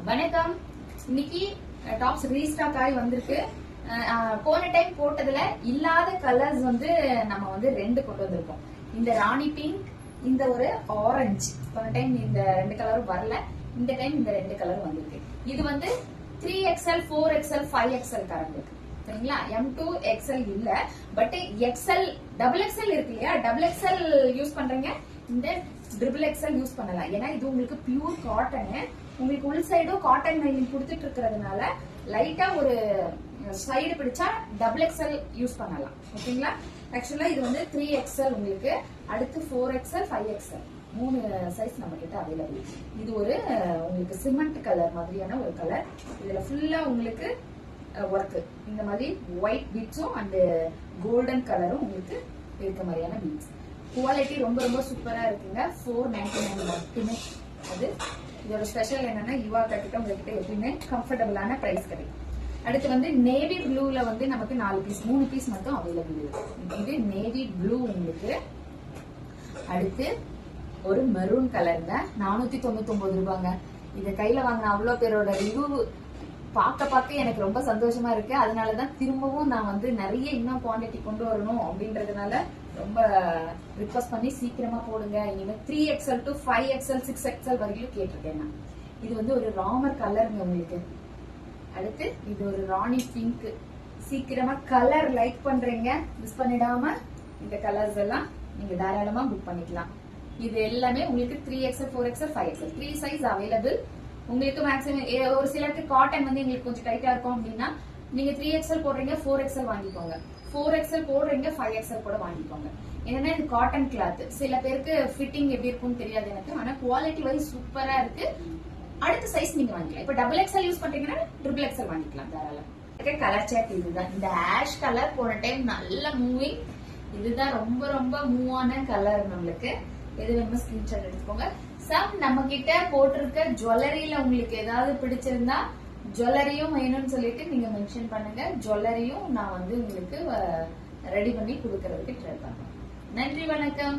வணக்கம். இன்னைக்கு tops restock ஆகி வந்திருக்கு. போன டைம் போட்டதுல இல்லாத கலர்ஸ் நம்ம ரெண்டு கொண்டு வந்திருக்கோம். இந்த ராணி பிங்க், இந்த ஒரு ஆரஞ்சு. போன டைம் இந்த ரெண்டு கலரும் வரல, இந்த டைம் இந்த ரெண்டு கலரும் வந்திருக்கு. இது 3XL 4XL 5XL காரங்களுக்கு சரிங்களா. M2 XL இல்ல, பட் XL டபுள் XL இருக்கு இல்லையா, டபுள் XL யூஸ் பண்றீங்க, இந்த ட்ரிபிள் XL யூஸ் பண்ணலாம். ஏன்னா இது உங்களுக்கு பியூர் காட்டன், உங்களுக்கு உள் சைடும் காட்டன் மைலிங் கொடுத்துட்டு இருக்கிறதுனால லைட்டா ஒரு சைடு பிடிச்சா டபுள் XL யூஸ் பண்ணலாம். ஓகேங்களா. ஆக்சுவலா இது 3XL உங்களுக்கு, அடுத்து 4XL 5XL மூணு சைஸ் நம்ம கிட்ட அவைலபிள். இது ஒரு உங்களுக்கு சிமெண்ட் கலர் மாதிரியான ஒரு கலர். இதுல ஃபுல்லா உங்களுக்கு ஒர்க் இந்த மாதிரி ஒயிட் பீட்ஸும் அண்ட் கோல்டன் கலரும் உங்களுக்கு இருக்க மாதிரியான பீட்ஸ். குவாலிட்டி ரொம்ப ரொம்ப சூப்பரா இருக்குங்க. 499 மட்டுமே. அது இதோட ஸ்பெஷல் என்னன்னா யுவா கிட்ட உங்ககிட்ட எப்பயுமே கம்ஃபர்டபுளான பிரைஸ் கிடைக்கும். அடுத்து நேவி ப்ளூல நமக்கு 4 பீஸ் 3 பீஸ் மட்டும் அவைலபிள் இருக்கு. இது நேவி ப்ளூ உங்களுக்கு. அடுத்து ஒரு மெரூன் கலருங்க, 499 ரூபாங்க. இத கையில வாங்கின அவ்வளவு பேரோட ரிவ்யூ பார்க்க எனக்கு ரொம்ப சந்தோஷமா இருக்கு. அதனாலதான் திரும்பவும் நான் நிறைய இன்னும் குவான்டிட்டி கொண்டு வரணும் அப்படின்றதுனால ரொம்ப ரிக்வஸ்ட் பண்ணி சீக்கிரமா போடுங்க. இனிமே 3XL to 5XL 6XL வரைக்கும் கேட்டிருக்கேன் நான். இது ஒரு ராமர் கலருங்க உங்களுக்கு. அடுத்து இது ஒரு ராணி பிங்க். சீக்கிரமா கலர் லைக் பண்றீங்க, மிஸ் பண்ணிடாம இந்த கலர்ஸ் எல்லாம் நீங்க தாராளமா புக் பண்ணிக்கலாம். இது எல்லாமே உங்களுக்கு 3XL 4XL 5XL 3 size available. உங்களுக்கு மேக்ஸிமம் ஒரு சிலருக்கு காட்டன் எங்களுக்கு கொஞ்சம் டைட்டா இருக்கும் அப்படின்னா நீங்க 3XL போடுறீங்க, 4XL வாங்கிக்கோங்க. 4XL போடுறீங்க, 5XL கூட வாங்கிக்கோங்க. ஏன்னா இது காட்டன் கிளாத். சில பேருக்கு ஃபிட்டிங் எப்படி இருக்கும்னு தெரியாது எனக்கு, ஆனா குவாலிட்டி வைஸ் சூப்பரா இருக்கு. அடுத்த சைஸ் நீங்க வாங்கிக்கலாம். இப்ப டபுள் XL யூஸ் பண்றீங்கன்னா ட்ரிபிள் XL வாங்கிக்கலாம் தாராளம். கலர் சாட் இதுதான். இந்த ஆஷ் கலர் போன டைம் நல்ல மூவிங். இதுதான் ரொம்ப ரொம்ப மூவான கலர். நம்மளுக்கு எது வேணுமோ ஸ்கிரீன்ஷாட் எடுத்துக்கோங்க. நம்ம கிட்ட போட்டிருக்க ஜுவல்லரியில உங்களுக்கு ஏதாவது பிடிச்சிருந்தா ஜுவல்லரியும் வேணும்னு சொல்லிட்டு நீங்க மென்ஷன் பண்ணுங்க. ஜுவல்லரியும் நான் உங்களுக்கு ரெடி பண்ணி கொடுக்கறதுக்கு ட்ரை பண்றேன். நன்றி, வணக்கம்.